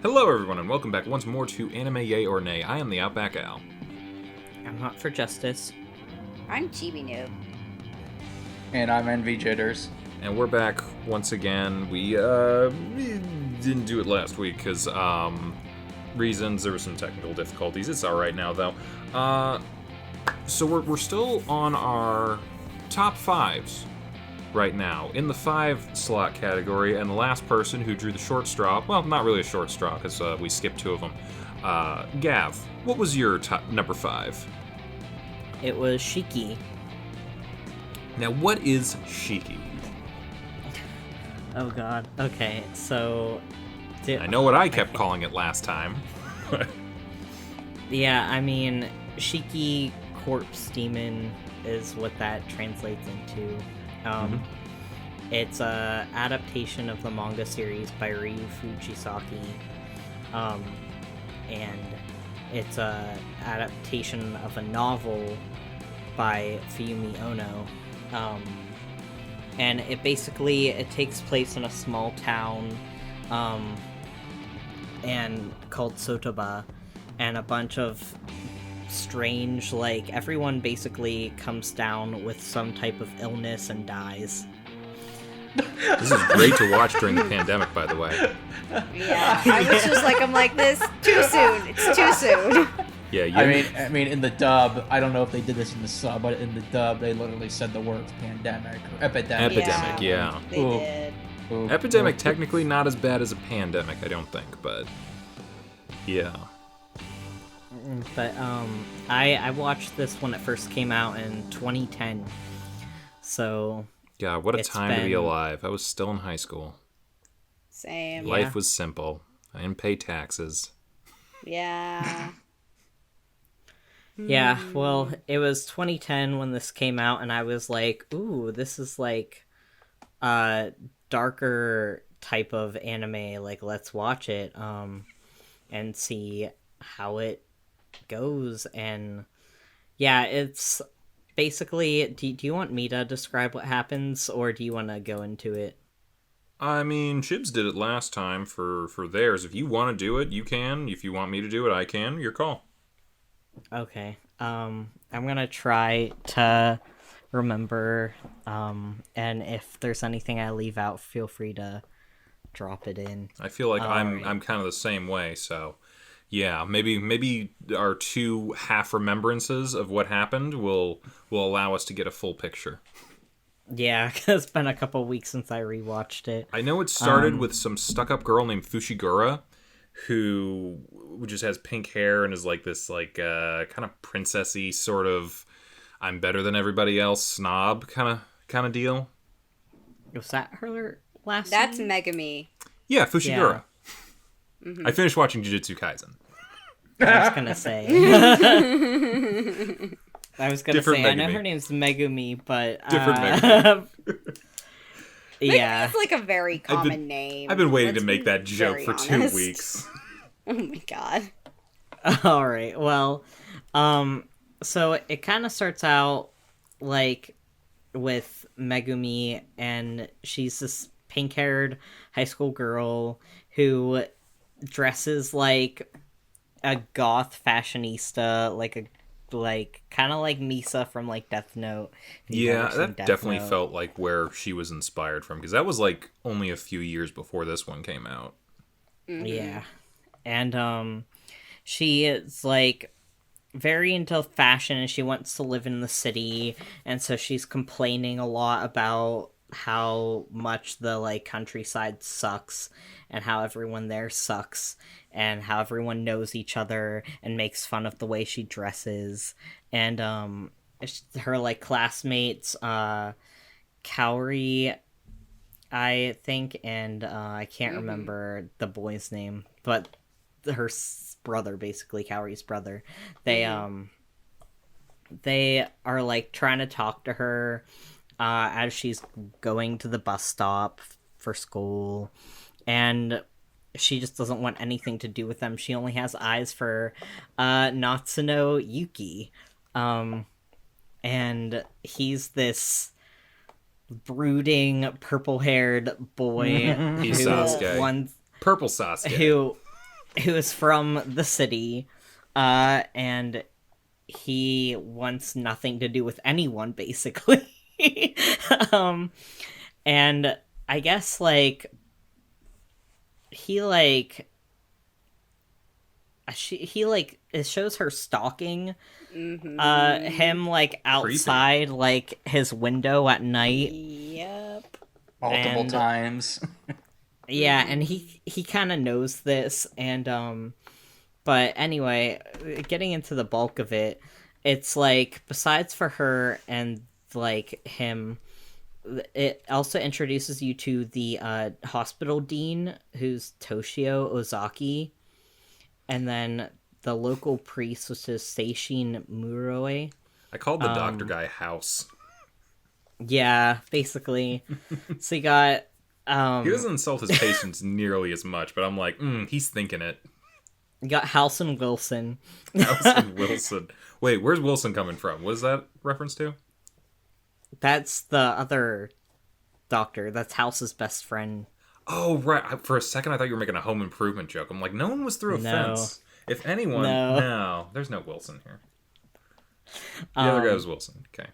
Hello everyone and welcome back once more to Anime Yay or Nay. I am the Outback Al. I'm Hot for Justice. I'm Chibi Noob. And I'm Envy Jitters. And we're back once again. We didn't do it last week because reasons. There were some technical difficulties. It's alright now though. So we're still on our top fives right now in the 5-slot category, and the last person who drew the short straw, well, not really a short straw because we skipped 2 of them. Gav, what was your top number 5? It was Shiki. Now, what is Shiki? Oh god. Okay, so... I know what I kept calling it last time. Yeah, I mean, Shiki Corpse Demon is what that translates into. It's a adaptation of the manga series by Ryu Fujisaki. And it's a adaptation of a novel by Fuyumi Ono. And it takes place in a small town, and called Sotoba, and a bunch of strange, everyone basically comes down with some type of illness and dies. This is great to watch during the pandemic, by the way. Yeah, I was just this too soon. It's too soon. Yeah, I mean, in the dub, I don't know if they did this in the sub, but in the dub, they literally said the words pandemic or epidemic. Epidemic, yeah. They did. Ooh. Epidemic, technically not as bad as a pandemic, I don't think, but yeah. But I watched this when it first came out in 2010. So God, what a it's time to be been- alive. I was still in high school. Same. Life was simple. I didn't pay taxes. Yeah. Yeah, well, it was 2010 when this came out, and I was like, ooh, this is a darker type of anime, let's watch it, and see how it goes. And yeah, it's basically, do you want me to describe what happens, or do you want to go into it? I mean, Chibs did it last time for theirs. If you want to do it, you can. If you want me to do it, I can. Your call. Okay, I'm gonna try to remember, and if there's anything I leave out, feel free to drop it in. I feel like I'm Alright. kind of the same way, so yeah, maybe our 2 half remembrances of what happened will allow us to get a full picture. Yeah, it's been a couple weeks since I rewatched it. I know it started with some stuck-up girl named Fushigura, who just has pink hair and is this kind of princessy sort of I'm better than everybody else snob kind of deal. Was that her last That's name? Megami. Yeah, Fushigura. Yeah. I finished watching Jujutsu Kaisen. I was gonna say. Different I know Megumi. her name's Megumi, but... Different Megumi. Yeah. It's a very common name. I've been waiting Let's to make be that joke very for honest. 2 weeks. Oh my god. Alright, well, so it kind of starts out, with Megumi, and she's this pink-haired high school girl who dresses like a goth fashionista, kind of like Misa from Death Note. If you've Yeah, ever seen that Death definitely Note. felt like where she was inspired from, because that was only a few years before this one came out. Yeah. And she is very into fashion, and she wants to live in the city, and so she's complaining a lot about how much the countryside sucks, and how everyone there sucks, and how everyone knows each other and makes fun of the way she dresses. And her classmates, Kaori, I think, and I can't remember the boy's name, but her brother, basically Kaori's brother, they are trying to talk to her as she's going to the bus stop for school, and she just doesn't want anything to do with them. She only has eyes for Natsuno Yuki, and he's this brooding purple-haired boy He's who Sasuke. wants Purple Sasuke. who who is from the city, and he wants nothing to do with anyone, basically. And I guess, like, he, like, it shows her stalking him, like, outside like his window at night. Yep. Multiple times. Yeah, and he kind of knows this, and but anyway, getting into the bulk of it, it's like, besides for her and like him, it also introduces you to the hospital dean, who's Toshio Ozaki, and then the local priest, which is Seishin Muroi. I called the doctor guy House. Yeah, basically. So you got He doesn't insult his patients nearly as much, but I'm like, he's thinking it. you got House and Wilson. House and Wilson. Wait, where's Wilson coming from? What is that reference to? That's the other doctor. That's House's best friend. Oh, right. For a second, I thought you were making a home improvement joke. I'm like, no one was through a fence. If anyone, no. There's no Wilson here. The other guy was Wilson. Okay.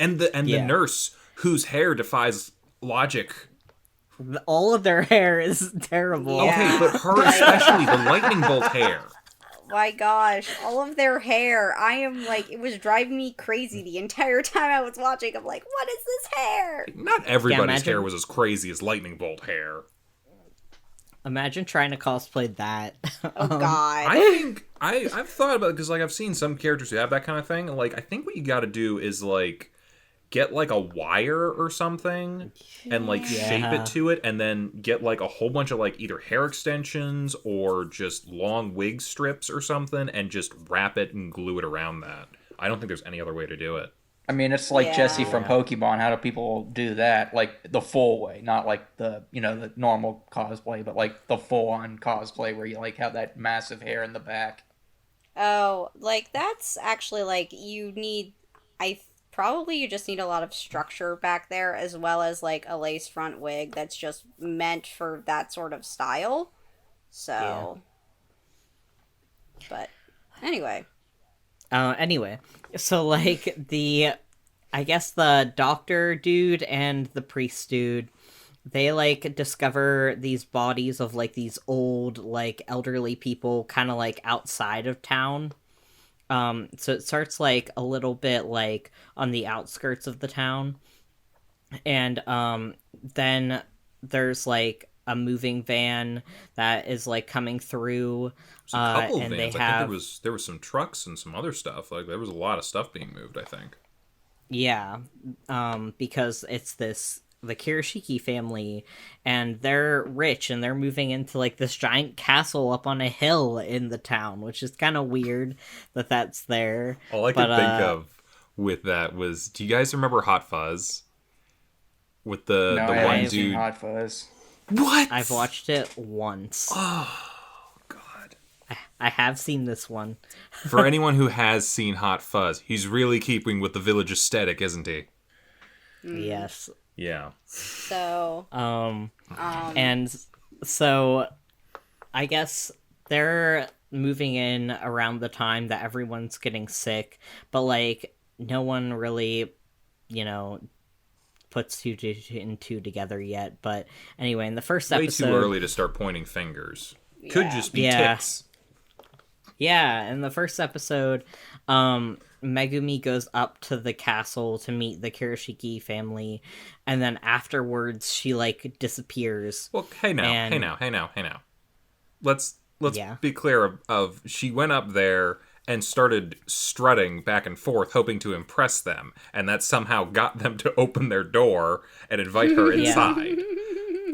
And the nurse whose hair defies logic. All of their hair is terrible. Okay, but her especially, the lightning bolt hair. My gosh, all of their hair. I am like, it was driving me crazy the entire time I was watching. I'm like, what is this hair? Not everybody's hair was as crazy as lightning bolt hair. Imagine trying to cosplay that. Oh God. I think I've thought about it because, like, I've seen some characters who have that kind of thing. And, like, I think what you got to do is, like, get like a wire or something and like shape it to it, and then get like a whole bunch of like either hair extensions or just long wig strips or something, and just wrap it and glue it around that. I don't think there's any other way to do it. I mean, it's like Jesse from Pokemon. How do people do that? Like the full way, not like the the normal cosplay, but like the full on cosplay where you like have that massive hair in the back. Oh, like that's actually like probably you just need a lot of structure back there, as well as like a lace front wig that's just meant for that sort of style. So, but anyway. So like I guess the doctor dude and the priest dude, they like discover these bodies of like these old like elderly people kind of like outside of town. So it starts like a little bit like on the outskirts of the town, and then there's like a moving van that is like coming through. There's a couple and vans. They I have... think there was some trucks and some other stuff. Like there was a lot of stuff being moved, I think. Yeah, because it's the Kirishiki family, and they're rich, and they're moving into like this giant castle up on a hill in the town, which is kind of weird that that's there. All I could think of with that was, do you guys remember Hot Fuzz? With the one dude. Seen Hot Fuzz. What? I've watched it once. Oh God. I have seen this one. For anyone who has seen Hot Fuzz, he's really keeping with the village aesthetic, isn't he? Yes. Yeah. So. And so, I guess they're moving in around the time that everyone's getting sick, but like no one really, puts two and two together yet. But anyway, in the first episode, way too early to start pointing fingers. Could just be tits. Yeah, in the first episode, Megumi goes up to the castle to meet the Kirishiki family, and then afterwards she like disappears. Well, hey now. Let's be clear of she went up there and started strutting back and forth, hoping to impress them, and that somehow got them to open their door and invite her inside.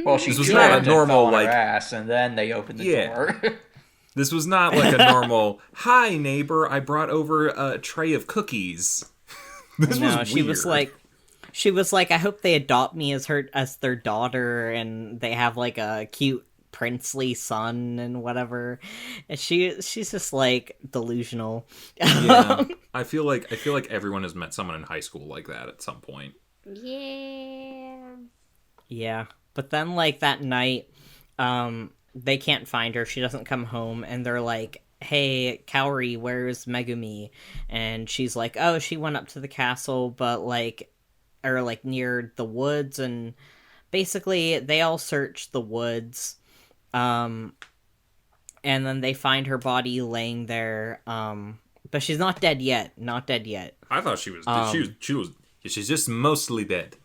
Well, she was not a normal like ass, and then they opened the door. This was not like a normal, hi, neighbor, I brought over a tray of cookies. This was weird. She was like, I hope they adopt me as their daughter, and they have like a cute princely son and whatever. And she's just like delusional. Yeah. I feel like everyone has met someone in high school like that at some point. Yeah. Yeah. But then like that night, they can't find her. She doesn't come home, and they're like, hey, Kaori, where's Megumi? And she's like, oh, she went up to the castle, but near the woods, and basically they all search the woods, and then they find her body laying there, but she's not dead yet. I thought she was. She's just mostly dead.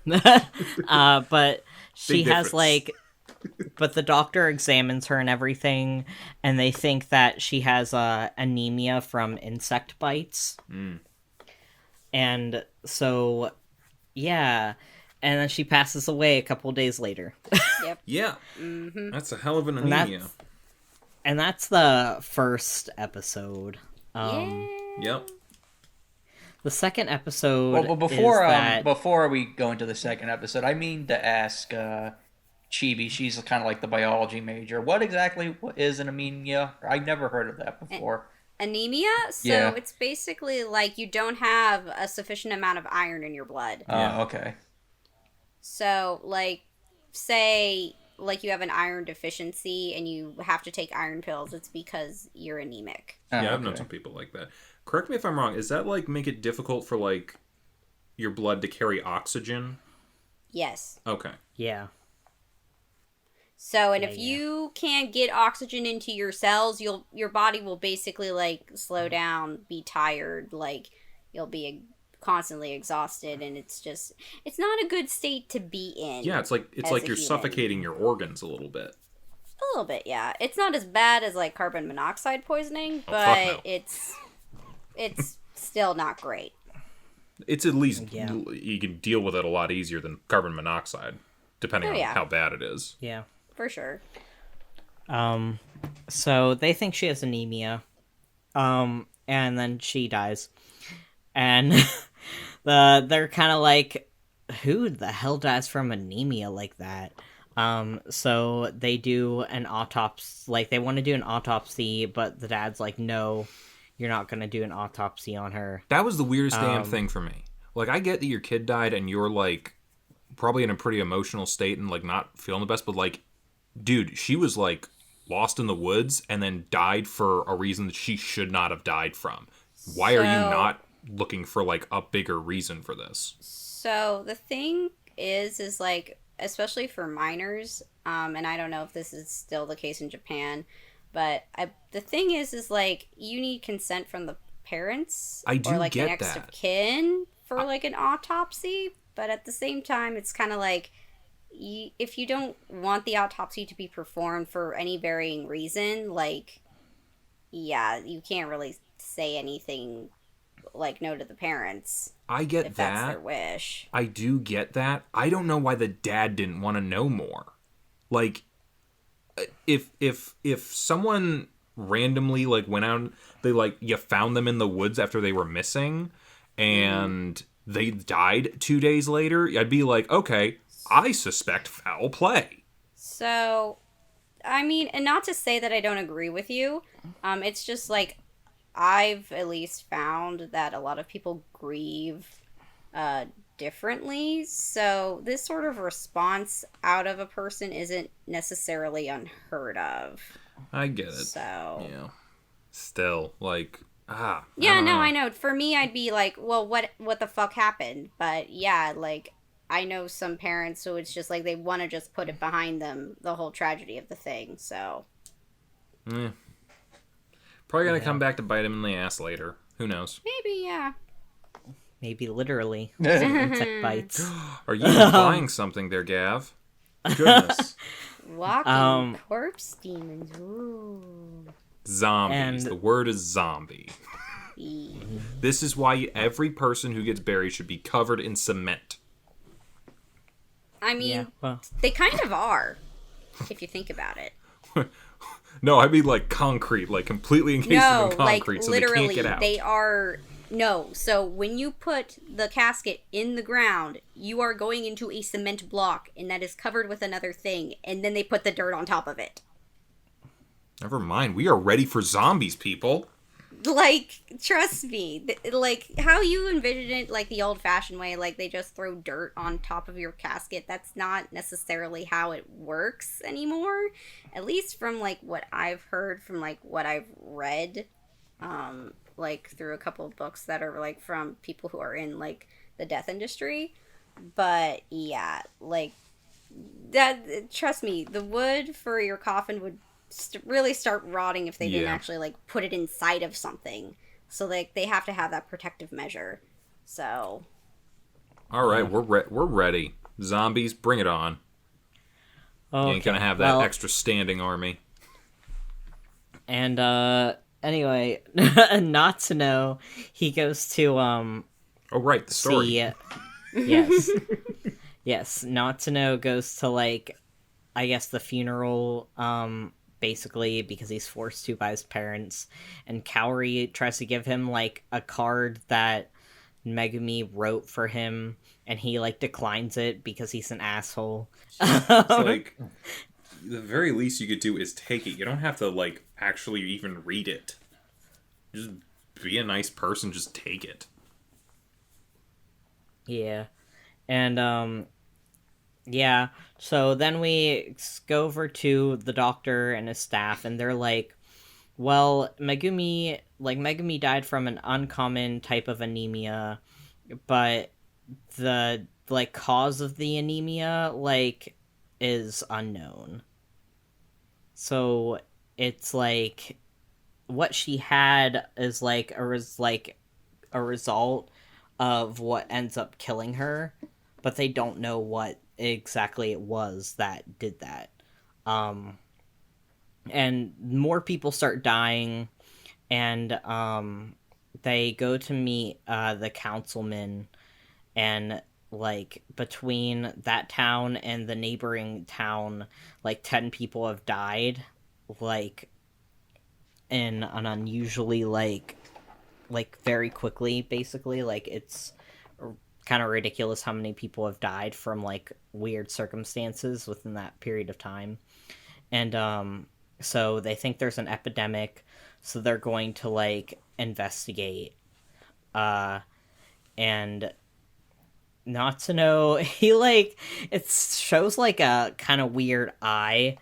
But she Big has difference. but the doctor examines her and everything, and they think that she has anemia from insect bites. And so, yeah, and then she passes away a couple days later. Yep. Yeah, that's a hell of an And anemia. And that's the first episode. Yep. The second episode Well, but before is that... before we go into the second episode, I mean to ask Chibi. She's kind of like the biology major. What exactly is an anemia? I never heard of that before. Anemia? So Yeah. it's basically like you don't have a sufficient amount of iron in your blood. Yeah. Okay. So, like, say, like, you have an iron deficiency and you have to take iron pills, it's because you're anemic. Yeah, I've known some people like that. Correct me if I'm wrong. Is that like make it difficult for like your blood to carry oxygen? Yes. Okay. Yeah. So, and if you can't get oxygen into your cells, your body will basically, like, slow down, be tired, like, you'll be constantly exhausted, and it's not a good state to be in. Yeah, it's like as you're a human. suffocating your organs a little bit. A little bit, yeah. It's not as bad as, like, carbon monoxide poisoning, Oh, but fuck no. it's still not great. It's at least Yeah. you can deal with it a lot easier than carbon monoxide, depending on yeah. how bad it is. Yeah. For sure. So they think she has anemia. And then she dies. And they're kind of like, who the hell dies from anemia like that? So they do an autopsy. Like, they want to do an autopsy, but the dad's like, no, you're not going to do an autopsy on her. That was the weirdest damn thing for me. Like, I get that your kid died and you're like probably in a pretty emotional state and like not feeling the best, but like, dude, she was like lost in the woods and then died for a reason that she should not have died from. Why are you not looking for like a bigger reason for this? So the thing is like, especially for minors, and I don't know if this is still the case in Japan, but the thing is like, you need consent from the parents I do or like get next that. of kin for like an autopsy, but at the same time, it's kind of like, if you don't want the autopsy to be performed for any varying reason, like, yeah, you can't really say anything like no to the parents. I get if that's that. their wish. I do get that. I don't know why the dad didn't want to know more. Like, if someone randomly like went out, they like you found them in the woods after they were missing, and they died 2 days later, I'd be like, okay, I suspect foul play. So, I mean, and not to say that I don't agree with you, it's just like, I've at least found that a lot of people grieve differently, so this sort of response out of a person isn't necessarily unheard of. I get it. So, Yeah. Still, like, yeah, no, I know. For me, I'd be like, well, what the fuck happened? But yeah, like, I know some parents who it's just like they want to just put it behind them, the whole tragedy of the thing, so. Probably gonna come back to bite him in the ass later. Who knows? Maybe, yeah. Maybe literally. Some insect bites. Are you implying something there, Gav? Goodness. Walking corpse demons. Ooh. Zombies. And- The word is zombie. This is why every person who gets buried should be covered in cement. I mean, Yeah, well, they kind of are, if you think about it. No, I mean like concrete, like completely encased No, in like concrete, so literally, they can't get out. they are. No, so when you put the casket in the ground, you are going into a cement block, and that is covered with another thing, and then they put the dirt on top of it. Never mind. We are ready for zombies, people. Like, trust me, like how you envision it, like the old-fashioned way, like they just throw dirt on top of your casket. That's not necessarily how it works anymore. At least from like what I've heard, from like what I've read, like through a couple of books that are like from people who are in like the death industry. But yeah, like that. Trust me, the wood for your coffin would really start rotting if they didn't actually like put it inside of something. So like they have to have that protective measure. So all right, we're ready. Zombies, bring it on. Okay. You ain't gonna have that extra standing army. And anyway, not to know, he goes to Oh right, the story. see, yes, yes, not to know goes to like, I guess the funeral, basically because he's forced to by his parents, and Kaori tries to give him like a card that Megumi wrote for him, and he like declines it because he's an asshole. It's like the very least you could do is take it. You don't have to like actually even read it. Just be a nice person, just take it. Yeah. And yeah, so then we go over to the doctor and his staff, and they're like, well, Megumi died from an uncommon type of anemia, but the like cause of the anemia like is unknown. So it's like what she had is like a result of what ends up killing her, but they don't know what exactly it was that did that. And more people start dying, and they go to meet the councilman, and like between that town and the neighboring town, like 10 people have died, like in an unusually like very quickly, basically. Like it's kind of ridiculous how many people have died from like weird circumstances within that period of time. And so they think there's an epidemic, so they're going to like investigate. And not to know, he like, it shows like a kind of weird eye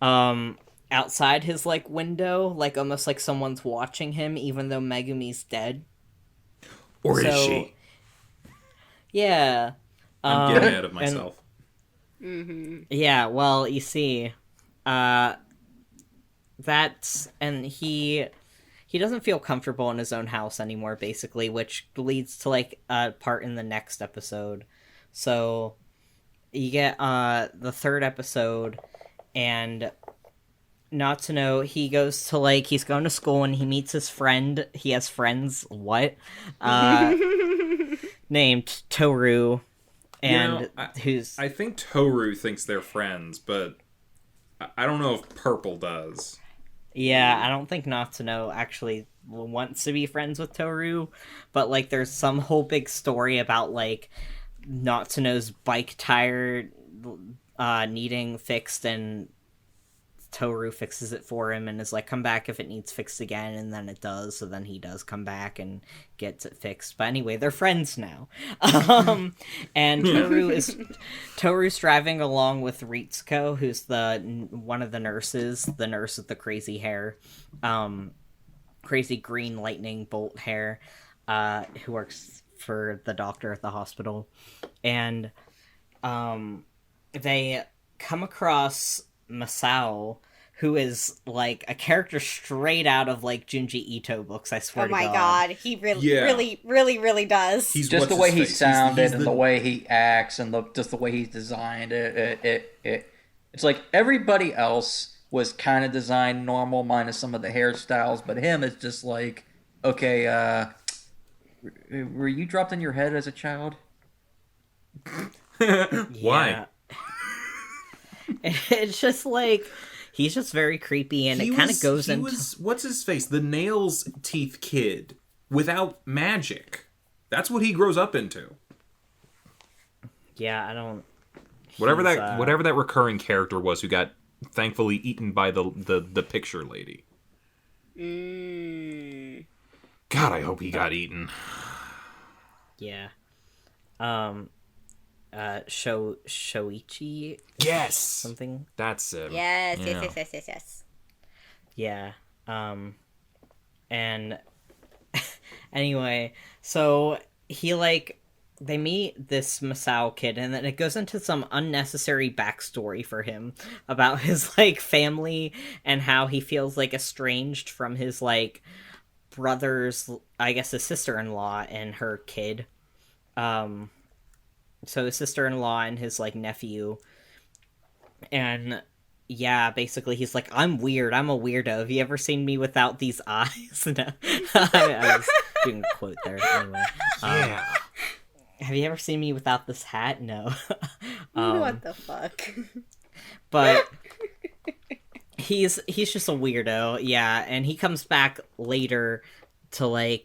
outside his like window, like almost like someone's watching him even though Megumi's dead. Or is she? Yeah. I'm getting out of myself. Yeah, well, you see, that's, and he doesn't feel comfortable in his own house anymore, basically, which leads to like a part in the next episode. So you get the third episode, and not to know, he goes to like, he's going to school and he meets his friend. He has friends, named Toru. And I think Toru thinks they're friends, but I don't know if Purple does. Yeah, I don't think Not to Know actually wants to be friends with Toru, but like there's some whole big story about like Not to Know's bike tire needing fixed, and Toru fixes it for him and is like, come back if it needs fixed again, and then it does, so then he does come back and gets it fixed. But anyway, they're friends now. And Toru's driving along with Ritsuko, who's one of the nurses, the nurse with the crazy hair, crazy green lightning bolt hair, who works for the doctor at the hospital. And they come across Masao, who is like a character straight out of like Junji Ito books, I swear to God. Oh my God, he really does. He's just the way he sounded and the way he acts and just the way he's designed it's like everybody else was kind of designed normal minus some of the hairstyles, but him is just like, okay, were you dropped in your head as a child? Why? It's just like, he's just very creepy, and it kind of goes into... what's his face? The nails teeth kid without magic. That's what he grows up into. Yeah, I don't... Whatever that recurring character was who got thankfully eaten by the picture lady. God, I hope he got eaten. Yeah. Shoichi? Yes! Something? That's him. Yes, Yeah. yes. Yeah. And anyway, so he they meet this Masao kid, and then it goes into some unnecessary backstory for him about his family and how he feels estranged from his brother's, I guess, his sister-in-law and her kid. So his sister-in-law and his nephew, and yeah, basically he's like, I'm weird, I'm a weirdo, have you ever seen me without these eyes? No. I was doing a quote there. Anyway, Yeah. have you ever seen me without this hat? No. What the fuck? But he's just a weirdo, yeah, and he comes back later to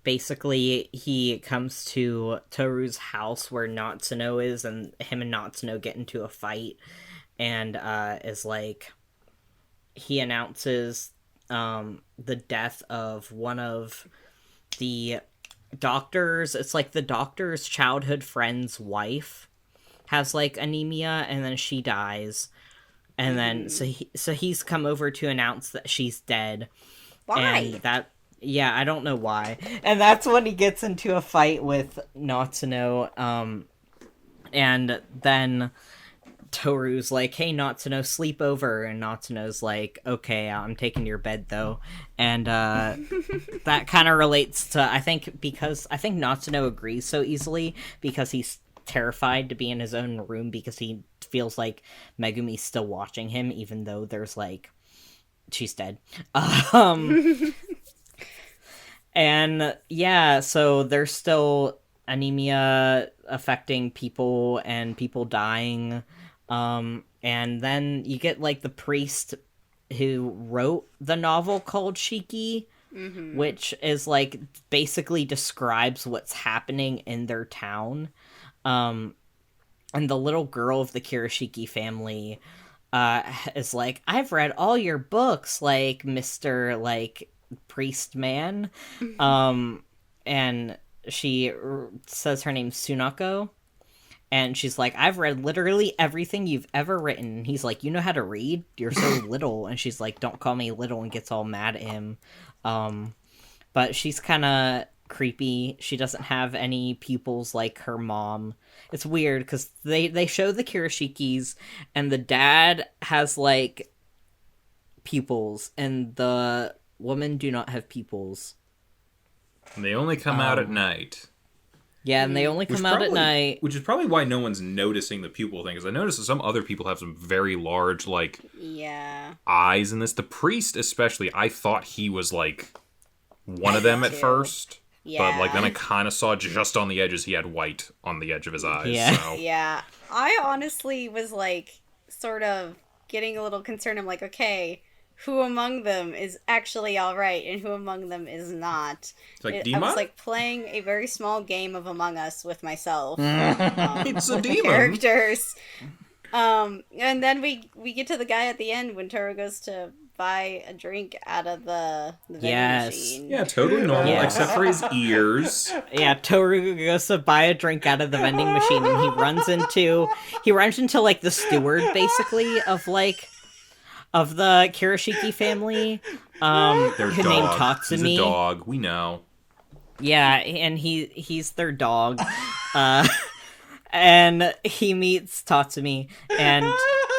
basically he comes to Toru's house where Natsuno is, and him and Natsuno get into a fight, and is he announces the death of one of the doctors. It's the doctor's childhood friend's wife has anemia, and then she dies, and then so he's come over to announce that she's dead. Why? And that, yeah, I don't know why. And that's when he gets into a fight with Natsuno, and then Toru's like, hey, Natsuno, sleep over, and Natsuno's like, okay, I'm taking your bed, though. And that kind of relates to, I think Natsuno agrees so easily because he's terrified to be in his own room because he feels like Megumi's still watching him, even though there's she's dead. And yeah, so there's still anemia affecting people and people dying. And then you get the priest who wrote the novel called Shiki, which is basically describes what's happening in their town. And the little girl of the Kirishiki family is I've read all your books, Mr. priest man. And she says her name's Sunako. And she's like, I've read literally everything you've ever written. And he's like, you know how to read? You're so little. And she's like, don't call me little, and gets all mad at him. But she's kind of creepy. She doesn't have any pupils like her mom. It's weird because they show the Kirishikis, and the dad has pupils, and the women do not have pupils. And they only come out at night. Yeah, and they only come out at night. Which is probably why no one's noticing the pupil thing, because I noticed that some other people have some very large, yeah, eyes in this. The priest, especially, I thought he was, one of them at first. Yeah. But, then I kind of saw just on the edges he had white on the edge of his eyes. Yeah. So. Yeah. I honestly was, sort of getting a little concerned. I'm like, okay, who among them is actually alright and who among them is not? It's I was playing a very small game of Among Us with myself. It's a demon. Characters. And then we get to the guy at the end when Toru goes to buy a drink out of the vending machine. Yeah, totally normal, except for his ears. Yeah, Toru goes to buy a drink out of the vending machine, and he runs into the steward, basically, of the Kirishiki family. Their his dog. name Tatsumi. He's a dog, we know. Yeah, and he's their dog. And he meets Tatsumi, and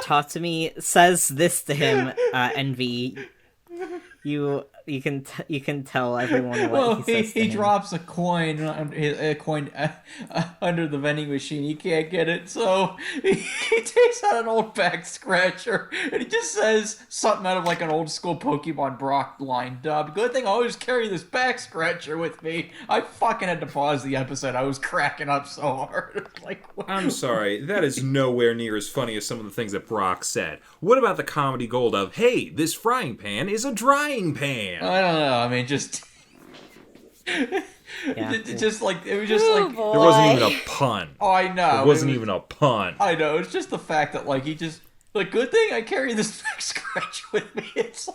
Tatsumi says this to him, Envy. You can tell everyone what he says to he him. drops a coin under the vending machine. He can't get it, so he takes out an old back scratcher and he just says something out of an old school Pokemon Brock line dub. Good thing I always carry this back scratcher with me. I fucking had to pause the episode. I was cracking up so hard. What? I'm sorry, that is nowhere near as funny as some of the things that Brock said. What about the comedy gold of, hey, this frying pan is a drying pan? I don't know. I mean, just. Yeah. It was just Oh, boy. There wasn't even a pun. Oh, I know. There wasn't even a pun. I know. It's just the fact that he just good thing I carry this back scratch with me. It's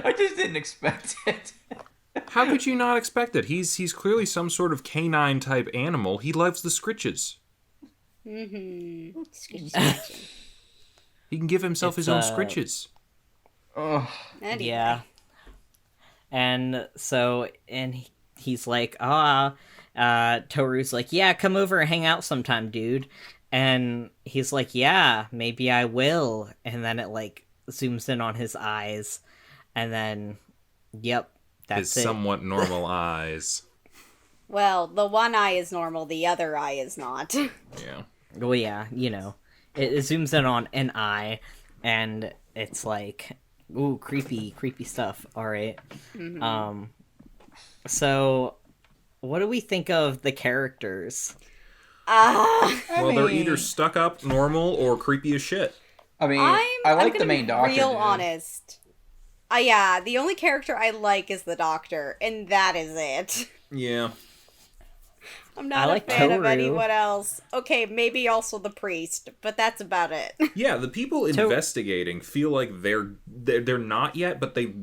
I just didn't expect it. How could you not expect it? He's clearly some sort of canine type animal. He loves the scritches. Mm-hmm. Scratching. He can give himself It's, his own scritches. Anyway. Yeah. And so, he's like, Toru's like, yeah, come over and hang out sometime, dude. And he's like, yeah, maybe I will. And then it, like, zooms in on his eyes. And then, yep, that's His it. somewhat normal eyes. Well, the one eye is normal, the other eye is not. Yeah. Well, yeah, you know. It zooms in on an eye, and it's like, ooh, creepy stuff. All right. Mm-hmm. So, what do we think of the characters? Well, they're either stuck up, normal, or creepy as shit. I mean, I like the main doctor. Real dude. honest. Yeah, the only character I like is the doctor, and that is it. Yeah. I'm not like a fan of Toru. anyone else. Okay, maybe also the priest, but that's about it. Yeah, the people investigating feel like they're not yet, but they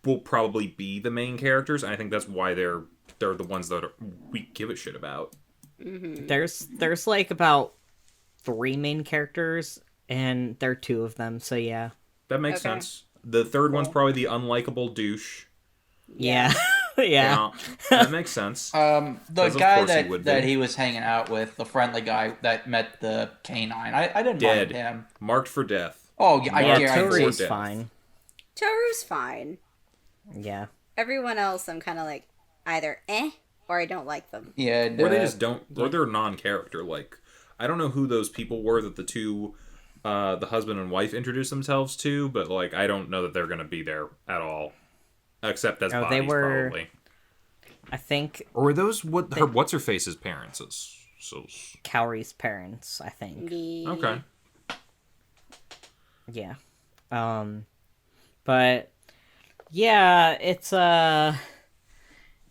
will probably be the main characters. And I think that's why they're the ones that we give a shit about. Mm-hmm. There's like about 3 main characters, and there are 2 of them. So yeah, That makes sense. The third one's probably the unlikable douche. yeah, yeah. That makes sense. The 'Cause of guy course he would that be. he was hanging out with, the friendly guy that met the canine, I didn't Dead. mind him. Marked for death. Oh, yeah, Yeah, I Toru's death. fine. Toru's fine. Yeah. Everyone else, I'm kind of like, either or I don't like them. Yeah, Or they just don't, or they're non-character. Like, I don't know who those people were that the two, the husband and wife introduced themselves to, but, like, I don't know that they're going to be there at all. Except as bodies, they were- probably. I think Or were those what's-her-face's parents? So Kaori's parents, I think. okay. Yeah. But yeah, it's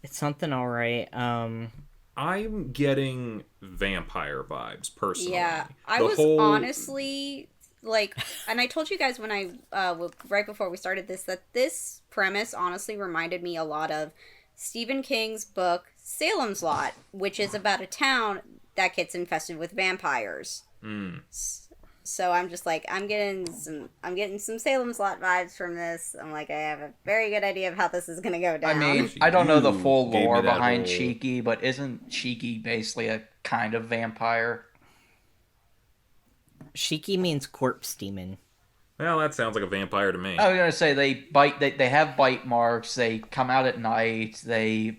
something all right. I'm getting vampire vibes, personally. Yeah, I The was whole- honestly like, and I told you guys when right before we started this, that this premise honestly reminded me a lot of Stephen King's book Salem's Lot, which is about a town that gets infested with vampires. So I'm just like, I'm getting some Salem's Lot vibes from this. I'm like, I have a very good idea of how this is gonna go down. I mean, I don't know the full You gave me lore that behind whole- Shiki, but isn't Shiki basically a kind of vampire? Shiki means corpse demon. Well, that sounds like a vampire to me. I was gonna say they bite. They have bite marks. They come out at night. They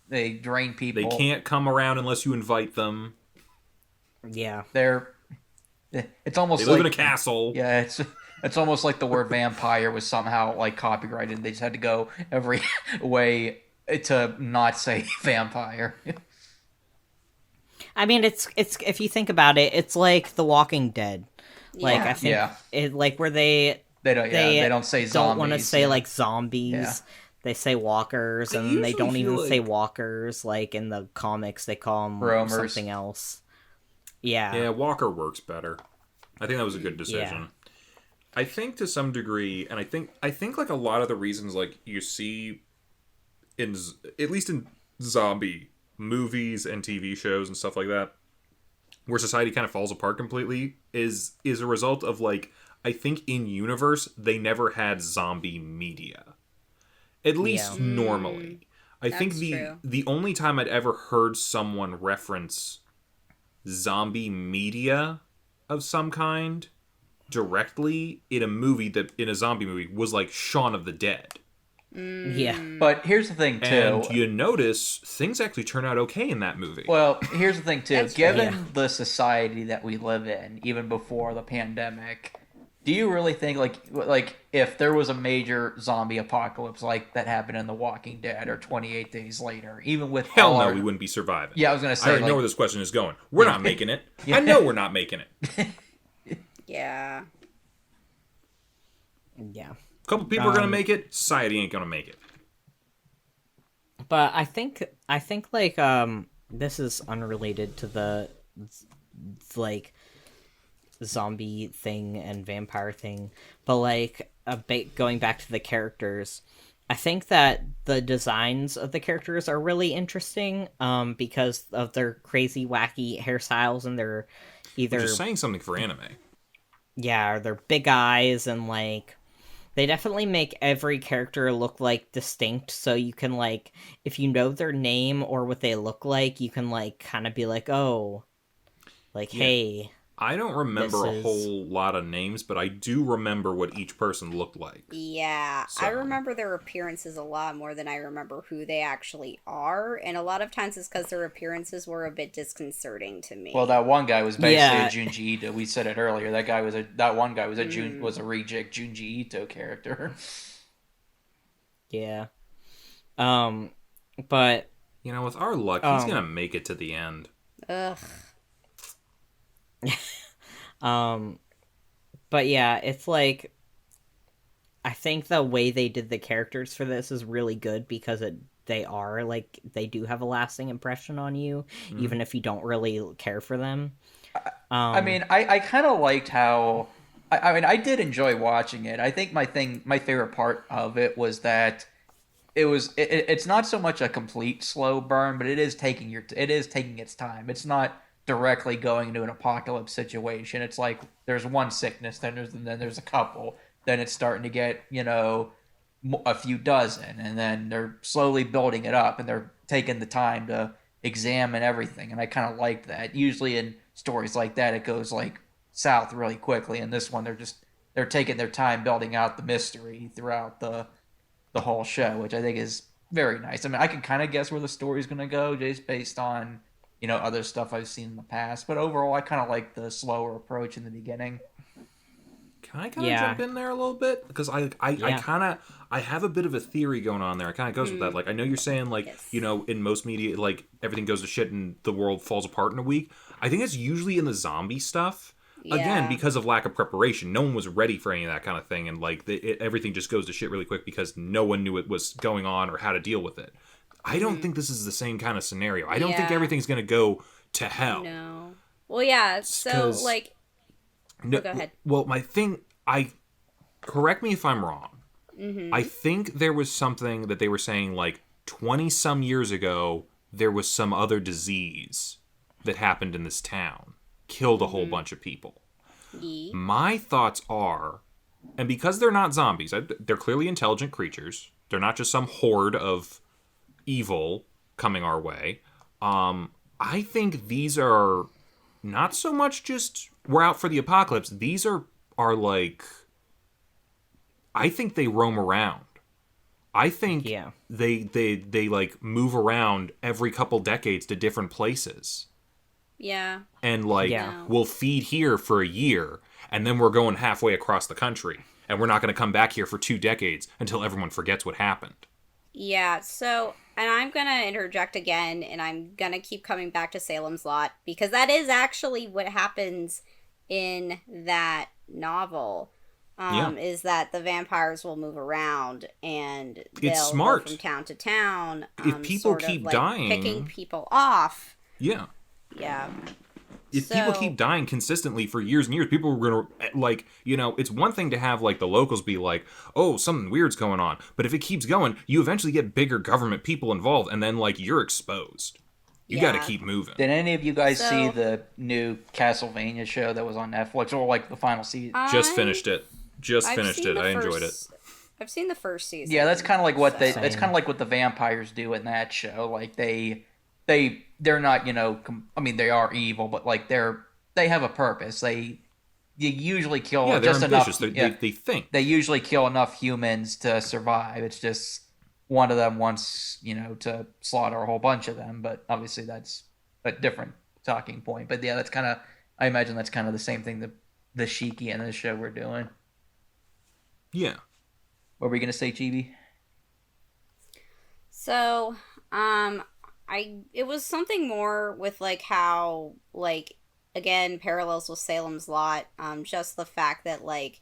drain people. They can't come around unless you invite them. Yeah. It's almost They live like in a castle. yeah. It's almost like the word vampire was somehow like copyrighted. They just had to go every way to not say vampire. I mean, it's if you think about it, it's like The Walking Dead. Like I think Yeah. it like where they They don't say zombies. don't want to say yeah. like zombies. Yeah. They say walkers, I and they usually don't feel even like- say walkers. Like in the comics, they call them Roamers. something else. Yeah. Yeah, Walker works better. I think that was a good decision. I think to some degree, and I think like a lot of the reasons like you see at least in zombie movies and TV shows and stuff like that, where society kind of falls apart completely, is a result of like, I think in universe they never had zombie media, at least normally. I think That's true. the only time I'd ever heard someone reference zombie media of some kind directly in a zombie movie was like Shaun of the Dead. Yeah. But here's the thing too. And you notice things actually turn out okay in that movie. Well, here's the thing too. That's Given true. the society that we live in, even before the pandemic, do you really think like if there was a major zombie apocalypse like that happened in The Walking Dead or 28 Days Later, even with Hell all no, our- we wouldn't be surviving. Yeah, I was gonna I say already know where this question is going. We're not making it. I know we're not making it. Yeah. Yeah. A couple people are gonna make it. Society ain't gonna make it. But I think like this is unrelated to the like zombie thing and vampire thing, but like going back to the characters, I think that the designs of the characters are really interesting, because of their crazy, wacky hairstyles and their Which is either, saying something for anime. yeah, or their big eyes, and like they definitely make every character look like distinct. So you can like, if you know their name or what they look like, you can like kind of be like, oh, like Yeah. hey, I don't remember a This is- whole lot of names, but I do remember what each person looked like. Yeah, I So- remember their appearances a lot more than I remember who they actually are, and a lot of times it's because their appearances were a bit disconcerting to me. Well, that one guy was basically Yeah. a Junji Ito. We said it earlier. That one guy was was a reject Junji Ito character. yeah, but You know, with our luck, he's gonna make it to the end. Ugh. But yeah, it's like, I think the way they did the characters for this is really good because they are like, they do have a lasting impression on you, even if you don't really care for them. I mean, I kind of liked how. I mean, I did enjoy watching it. I think my favorite part of it was that it's not so much a complete slow burn, but it is taking its time. It's not directly going into an apocalypse situation. It's like there's one sickness, then there's a couple, then it's starting to get a few dozen, and then they're slowly building it up, and they're taking the time to examine everything. And I kind of liked that. Usually in stories like that, it goes like south really quickly. And this one, they're taking their time building out the mystery throughout the whole show, which I think is very nice. I mean, I can kind of guess where the story's going to go just based on other stuff I've seen in the past. But overall, I kind of like the slower approach in the beginning. Can I kind of jump in there a little bit? Because I have a bit of a theory going on there. It kind of goes with that. Like, I know you're saying, like, Yes. in most media, like, everything goes to shit and the world falls apart in a week. I think it's usually in the zombie stuff. Again, Yeah. because of lack of preparation. No one was ready for any of that kind of thing. And, like, everything just goes to shit really quick because no one knew it was going on or how to deal with it. I don't think this is the same kind of scenario. I don't think Yeah. everything's going to go to hell. No. Well, yeah. So 'Cause- like, No, go ahead. Well, my thing, correct me if I'm wrong. I think there was something that they were saying like 20 some years ago, there was some other disease that happened in this town, killed a whole bunch of people. ye. My thoughts are, and because they're not zombies, they're clearly intelligent creatures. They're not just some horde of evil coming our way. I think these are not so much just we're out for the apocalypse. These are like, I think they roam around. I think Yeah. they like move around every couple decades to different places. Yeah. And like Yeah. we'll feed here for a year and then we're going halfway across the country and we're not going to come back here for 2 decades until everyone forgets what happened. Yeah, so, and I'm gonna interject again, and I'm gonna keep coming back to Salem's Lot, because that is actually what happens in that novel. Is that the vampires will move around, and they'll smart. go from town to town. If people sort of, keep like, dying- picking people off. Yeah. Yeah. If people So- keep dying consistently for years and years, people are going to, like, it's one thing to have, like, the locals be like, oh, something weird's going on. But if it keeps going, you eventually get bigger government people involved, and then, like, you're exposed. You got to Yeah. keep moving. Did any of you guys So- see the new Castlevania show that was on Netflix, or like the final season? Just I- finished it. Just I've finished seen it. the I enjoyed it. first- I've seen the first season. Yeah, that's kind of like what Same. that's kind of like what the vampires do in that show. Like they're not, I mean, they are evil, but like they have a purpose. You usually kill Yeah, they're just ambitious. enough. They think. They usually kill enough humans to survive. It's just one of them wants, to slaughter a whole bunch of them. But obviously that's a different talking point. But yeah, I imagine that's kind of the same thing that the Shiki and the show we're doing. Yeah. What were we gonna say, Chibi? So, it was something more with like how, like, again, parallels with Salem's Lot. Just the fact that like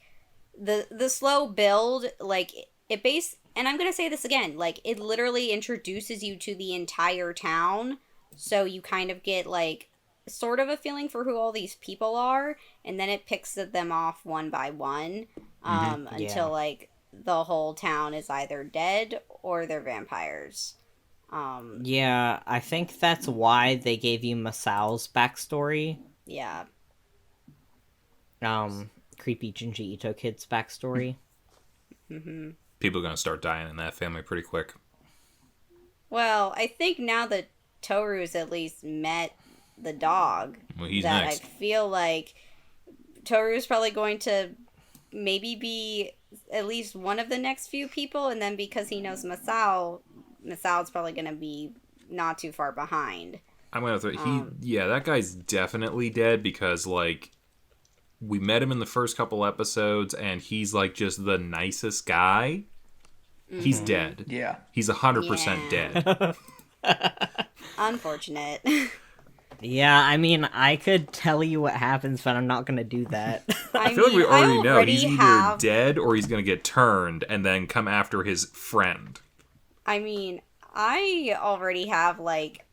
the slow build, like and I'm gonna say this again, like it literally introduces you to the entire town, so you kind of get like sort of a feeling for who all these people are, and then it picks them off one by one, until Yeah. like the whole town is either dead or they're vampires. Yeah, I think that's why they gave you Masao's backstory. Yeah. Creepy Junji Ito kid's backstory. People are gonna start dying in that family pretty quick. Well, I think now that Toru's at least met the dog, Well, he's that next. I feel like Toru's probably going to maybe be at least one of the next few people, and then because he knows Masao's probably going to be not too far behind. I'm gonna throw that guy's definitely dead because like we met him in the first couple episodes and he's like just the nicest guy. He's dead. Yeah. He's 100% dead. Unfortunate. Yeah, I mean, I could tell you what happens, but I'm not gonna do that. I feel like we already know he's either have... dead or he's gonna get turned and then come after his friend. I mean, I already have like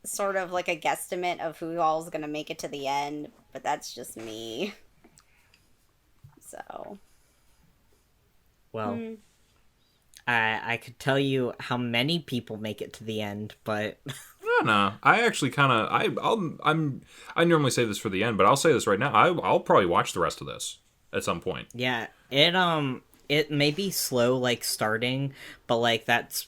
sort of like a guesstimate of who all's gonna make it to the end, but that's just me. So. Well, I could tell you how many people make it to the end, but I don't know. I actually kind of I normally say this for the end, but I'll say this right now. I'll probably watch the rest of this at some point. yeah, it may be slow like starting, but like that's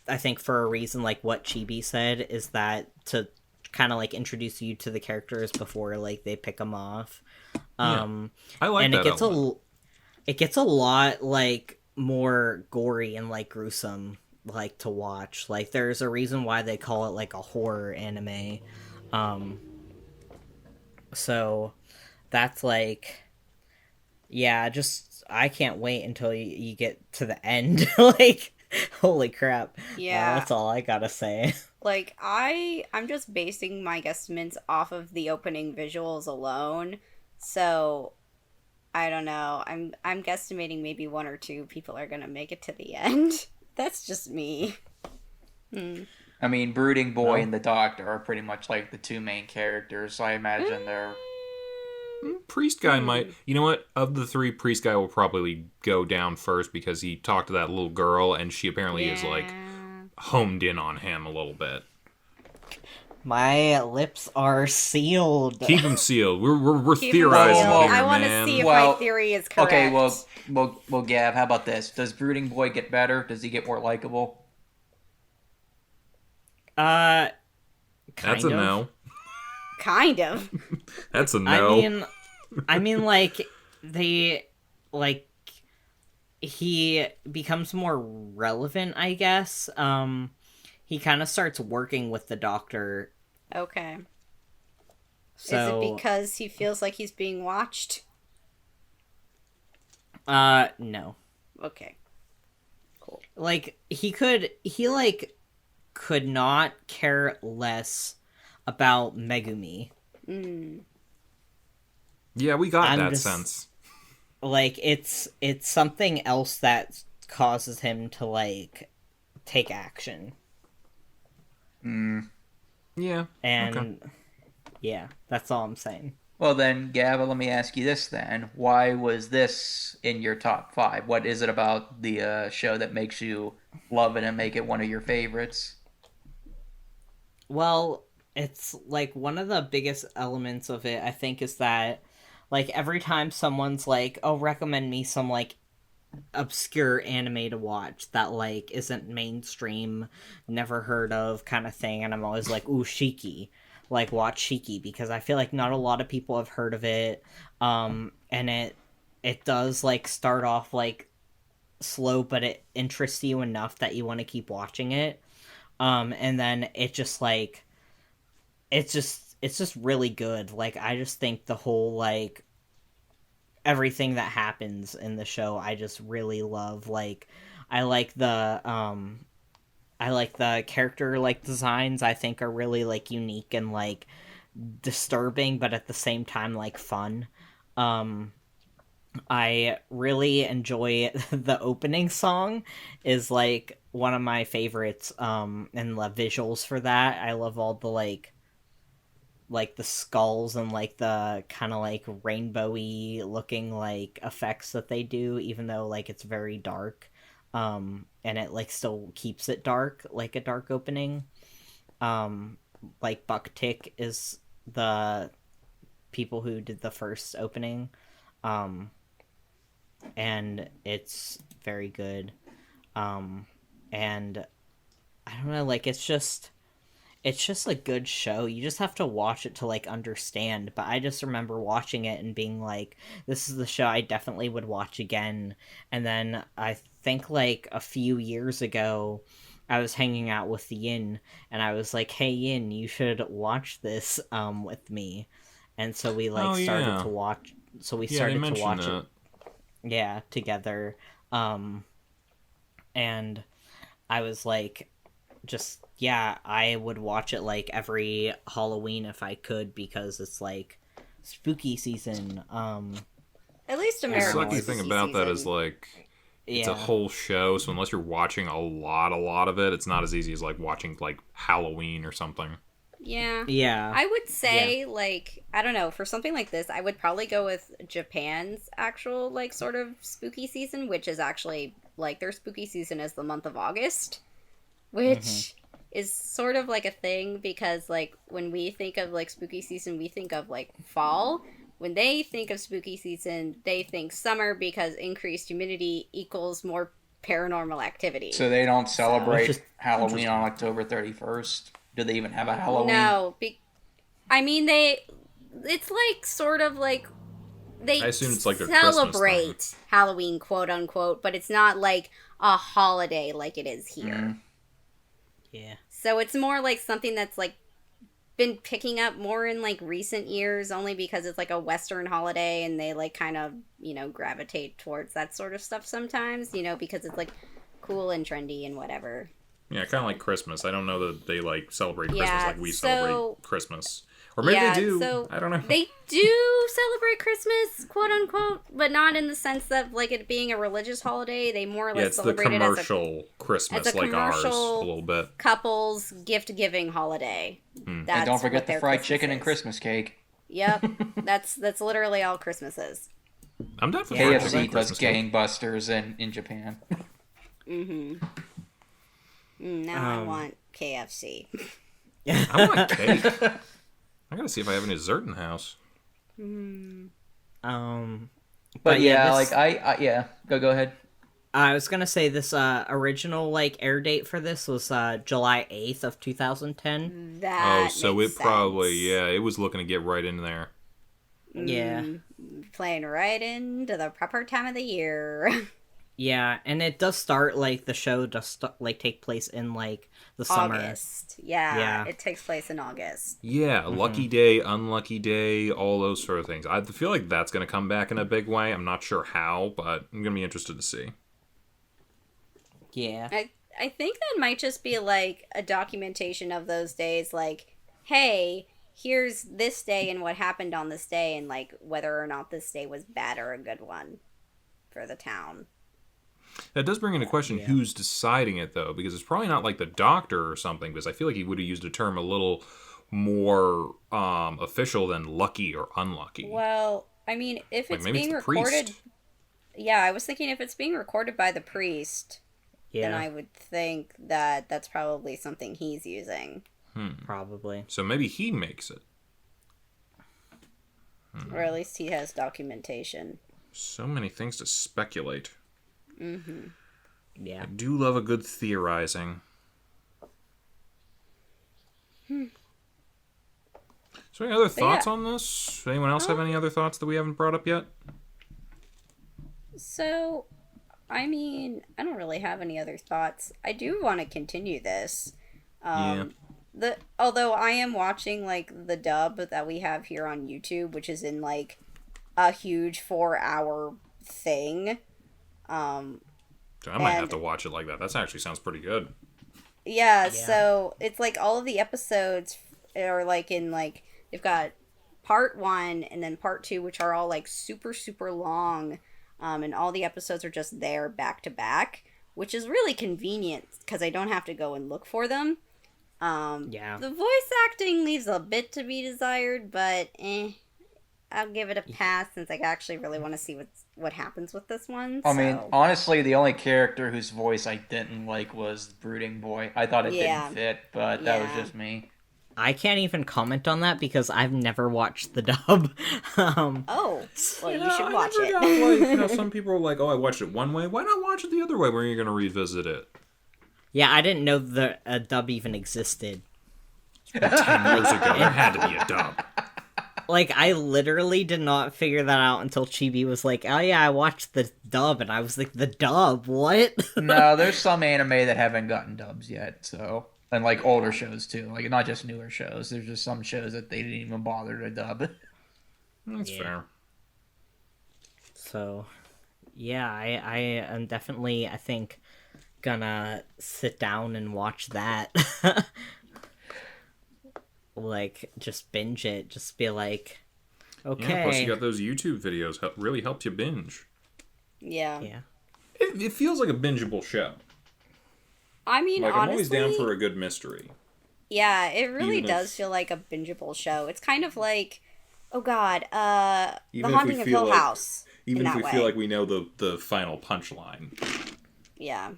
I think for a reason like what Chibi said is that to kind of like introduce you to the characters before like they pick them off. I like and that. It gets a lot like more gory and like gruesome like to watch. Like there's a reason why they call it like a horror anime. So that's like just I can't wait until you get to the end. Like holy crap. Yeah. That's all I gotta say. Like I'm just basing my guesstimates off of the opening visuals alone. So I don't know. I'm guesstimating maybe one or two people are gonna make it to the end. That's just me. I mean, Brooding Boy and the Doctor are pretty much like the two main characters, so I imagine they're... Priest guy might... You know what? Of the three, Priest guy will probably go down first because he talked to that little girl and she apparently is like homed in on him a little bit. My lips are sealed. Keep them sealed. We're Keep theorizing them sealed. here, I want to man. see if my theory is correct. Okay, well, Gav, how about this? Does Brooding Boy get better? Does he get more likable? Kind That's of. a no. Kind of. That's a no. I mean, like he becomes more relevant, I guess. He kind of starts working with the Doctor. Okay. So, is it because he feels like he's being watched? No. Okay. Cool. Like he could not care less about Megumi. Yeah, we got that just- sense. Like it's something else that causes him to like take action. Yeah. And okay. yeah, that's all I'm saying. Well then, Gav, let me ask you this then. Why was this in your top 5? What is it about the show that makes you love it and make it one of your favorites? Well, it's like one of the biggest elements of it, I think, is that like every time someone's like, oh, recommend me some like obscure anime to watch that like isn't mainstream, never heard of kind of thing, and I'm always like, ooh, Shiki. Like watch Shiki because I feel like not a lot of people have heard of it. And it does like start off like slow, but it interests you enough that you want to keep watching it. And then it just like it's just really good. Like I just think the whole like everything that happens in the show I just really love. Like I like the character like designs I think are really like unique and like disturbing but at the same time like fun. I really enjoy the opening song is like one of my favorites and the visuals for that. I love all the like like the skulls and like the kind of like rainbowy looking like effects that they do, even though like it's very dark, and it like still keeps it dark, like a dark opening. Like Bucktick is the people who did the first opening, and it's very good. And I don't know, like it's just a good show. You just have to watch it to like understand. But I just remember watching it and being like, this is the show I definitely would watch again. And then I think like a few years ago, I was hanging out with Yin, and I was like, hey Yin, you should watch this with me. And so we like started to watch. So we started to watch it. Yeah, together. And I was like, I would watch it like every Halloween if I could, because it's like spooky season. At least The American sucky thing about that is like it's a whole show, so unless you're watching a lot of it, it's not as easy as like watching like Halloween or something. Yeah. I would say like, I don't know, for something like this, I would probably go with Japan's actual like sort of spooky season, which is actually like their spooky season is the month of August, which is sort of like a thing, because like when we think of like spooky season, we think of like fall. When they think of spooky season, they think summer, because increased humidity equals more paranormal activity. So they don't celebrate Halloween on October 31st? Do they even have a Halloween? No. I mean, it's like sort of like they I assume it's like their celebrate Halloween, quote unquote, but it's not like a holiday like it is here. Yeah. So it's more like something that's like been picking up more in like recent years, only because it's like a Western holiday and they like kind of, you know, gravitate towards that sort of stuff sometimes, you know, because it's like cool and trendy and whatever. Yeah, kind of like Christmas. I don't know that they like celebrate Christmas like we celebrate Christmas. Or maybe they do. So I don't know. They do celebrate Christmas, quote unquote, but not in the sense that like it being a religious holiday. They more or less celebrate it as a commercial Christmas, like ours, a little bit. Couples gift giving holiday. And don't forget the fried chicken and Christmas cake. Yep, that's literally all Christmas is. I'm down for KFC does gangbusters in Japan. Now I want KFC. I want cake. I gotta see if I have any dessert in the house. But yeah, like I go ahead. I was gonna say this original like air date for this was July 8th of 2010. So it probably it was looking to get right in there. Yeah, playing right into the proper time of the year. Yeah, and it does start like the show does like take place in like the summer. August. Yeah, it takes place in August. Yeah, lucky day, unlucky day, all those sort of things. I feel like that's going to come back in a big way. I'm not sure how, but I'm going to be interested to see. Yeah. I think that might just be like a documentation of those days, like, hey, here's this day and what happened on this day, and like whether or not this day was bad or a good one for the town. That does bring into question who's deciding it, though, because it's probably not like the doctor or something, because I feel like he would have used a term a little more official than lucky or unlucky. Well, I mean, if it's being recorded... Yeah, I was thinking if it's being recorded by the priest, then I would think that that's probably something he's using. Probably. So maybe he makes it. Or at least he has documentation. So many things to speculate. Yeah. I do love a good theorizing. So any other thoughts on this? Anyone else have any other thoughts that we haven't brought up yet? So, I mean, I don't really have any other thoughts. I do want to continue this. Although I am watching like the dub that we have here on YouTube, which is in like a huge 4-hour thing. So I might have to watch it like that. That actually sounds pretty good. Yeah, so it's like all of the episodes are like in like, they've got part 1 and then part 2, which are all like super, super long. And all the episodes are just there back to back, which is really convenient because I don't have to go and look for them. Yeah. The voice acting leaves a bit to be desired, but I'll give it a pass since I actually really want to see what happens with this one. I mean, So honestly, the only character whose voice I didn't like was Brooding Boy. I thought it didn't yeah, fit, but that was just me. I can't even comment on that because I've never watched the dub. oh, well, you Yeah, should watch I never it. got, like, how some people are like, oh, I watched it one way. Why not watch it the other way when you're going to revisit it? Yeah, I didn't know the dub even existed. 10 years ago, there had to be a dub. Like, I literally did not figure that out until Chibi was like, oh yeah, I watched the dub, and I was like, the dub? What? No, there's some anime that haven't gotten dubs yet, so. And, like, older shows, too. Like, not just newer shows. There's just some shows that they didn't even bother to dub. That's fair. So, yeah, I am definitely, I think, gonna sit down and watch that. Like, just binge it. Just be like, okay. Yeah, plus you got those YouTube videos. Really helped you binge. Yeah. Yeah. It feels like a bingeable show. I mean, Like, honestly, I'm always down for a good mystery. yeah, it really Even does if- feel like a bingeable show. It's kind of like, oh god, The Even if we Haunting of feel Hill like- House. Even in if that we way. feel like we know the final punchline. Yeah.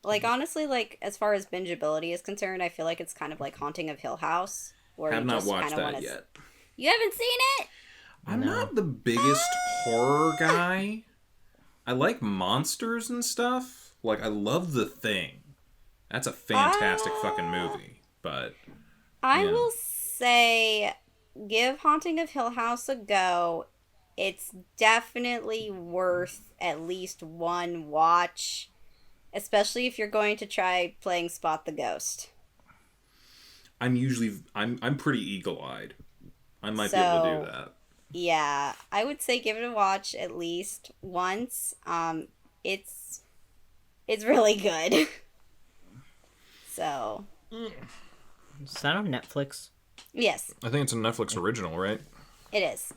Like, honestly, like, as far as bingeability is concerned, I feel like it's kind of like Haunting of Hill House. Where Have you not just watched kinda that wanna... yet. You haven't seen it? I'm No. not the biggest horror guy. I like monsters and stuff. Like, I love The Thing. That's a fantastic fucking movie. But I Yeah. will say, give Haunting of Hill House a go. It's definitely worth at least one watch, especially if you're going to try playing Spot the Ghost. I'm pretty eagle-eyed. I might be able to do So- that. Yeah, I would say give it a watch at least once. It's really good. So, Is that on Netflix? yes, I think it's a Netflix original, right? it is.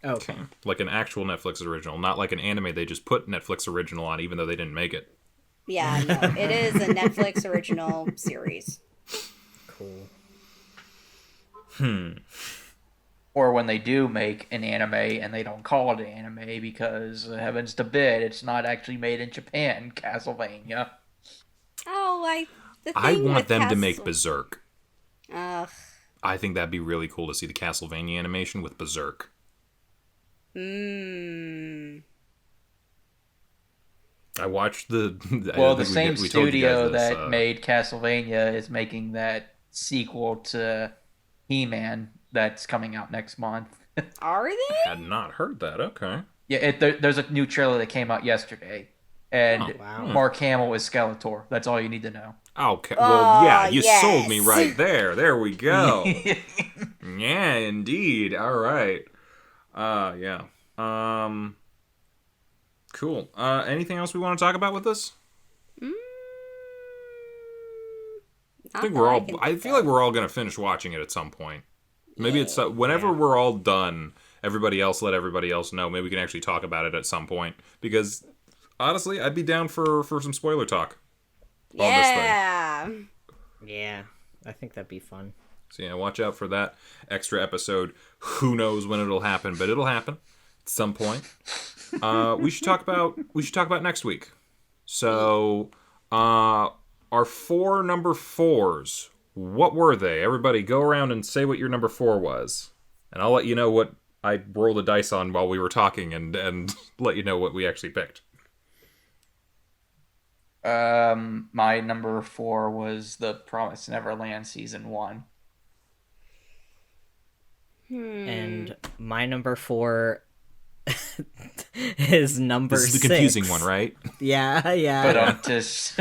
Okay. Like an actual Netflix original, not like an anime they just put Netflix original on even though they didn't make it. Yeah, no, it is a Netflix original series. Cool. Or when they do make an anime and they don't call it an anime because, heavens to bid, it's not actually made in Japan, Castlevania. Oh, the thing I want with them to make Castle- Berserk. Ugh. I think that'd be really cool to see the Castlevania animation with Berserk. I watched the. Well, the same studio that made Castlevania is making that sequel to He-Man that's coming out next month. Are they? Had not heard that. Okay. Yeah, there's a new trailer that came out yesterday, and Oh, wow. Mark Hamill is Skeletor. That's all you need to know. Okay. Well, yeah, Oh, you yes. sold me right there. There we go. Yeah, indeed. All right. Yeah. Cool. Anything else we want to talk about with this? I think we're all. I feel like we're all gonna finish watching it at some point. Maybe it's whenever we're all done. Everybody else let everybody else know. Maybe we can actually talk about it at some point. Because honestly, I'd be down for some spoiler talk on this thing. Yeah. Yeah, I think that'd be fun. So yeah, watch out for that extra episode. Who knows when it'll happen, but it'll happen at some point. We should talk about next week. So, our 4 number 4s. What were they? Everybody, go around and say what your number 4 was, and I'll let you know what I rolled the dice on while we were talking, and let you know what we actually picked. My number 4 was The Promised Neverland Season 1. And my number 4 is number This is the 6. confusing one, right? Yeah, yeah. But just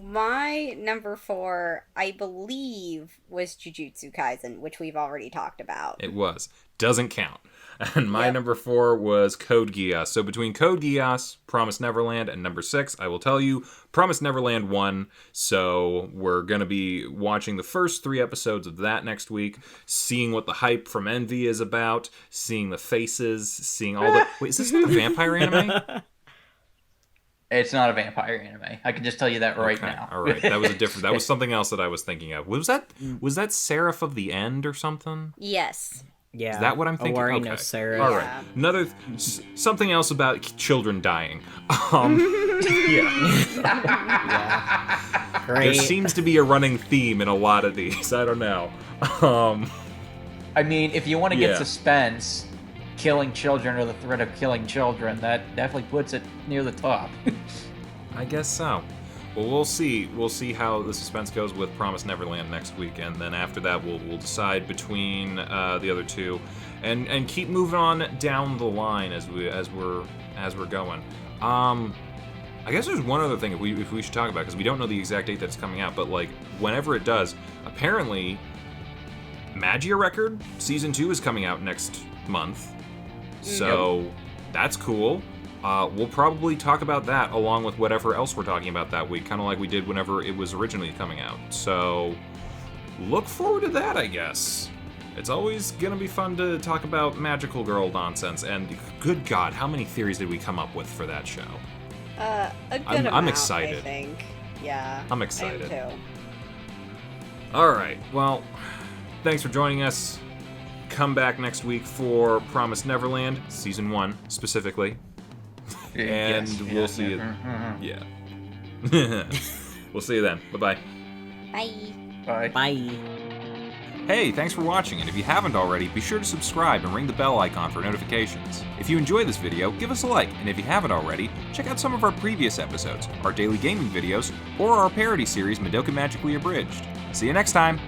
My number 4, I believe, was Jujutsu Kaisen, which we've already talked about. It was. Doesn't count. And my Yep. number 4 was Code Geass. So between Code Geass, Promised Neverland, and number 6, I will tell you, Promised Neverland won. So we're going to be watching the first 3 episodes of that next week, seeing what the hype from Envy is about, seeing the faces, seeing all the... Wait, is this not a vampire anime? It's not a vampire anime. I can just tell you that right now. All right, that was a different. That was something else that I was thinking of. Was that Seraph of the End or something? Yes. Yeah. Is that what I'm thinking? Ori Okay. no Sarah. All right. Another something else about children dying. Yeah. Yeah. Great. There seems to be a running theme in a lot of these. I don't know. I mean, if you want to get Yeah. suspense, killing children or the threat of killing children, that definitely puts it near the top. I guess so. Well, we'll see. We'll see how the suspense goes with Promised Neverland next week, and then after that, we'll decide between the other two, and keep moving on down the line as we're going. I guess there's one other thing if we should talk about, because we don't know the exact date that it's coming out, but like whenever it does, apparently, Magia Record Season 2 is coming out next month, so that's cool. We'll probably talk about that along with whatever else we're talking about that week, kind of like we did whenever it was originally coming out. So look forward to that, I guess. It's always gonna be fun to talk about magical girl nonsense, and good God, how many theories did we come up with for that show? A good I'm amount, excited. I think. Yeah. I'm excited. I am too. All right, well, thanks for joining us. Come back next week for Promised Neverland, Season 1 specifically. And we'll see you. Yeah. We'll see you then. Bye-bye. Bye. Bye. Bye. Hey, thanks for watching, and if you haven't already, be sure to subscribe and ring the bell icon for notifications. If you enjoyed this video, give us a like, and if you haven't already, check out some of our previous episodes, our daily gaming videos, or our parody series Madoka Magically Abridged. See you next time!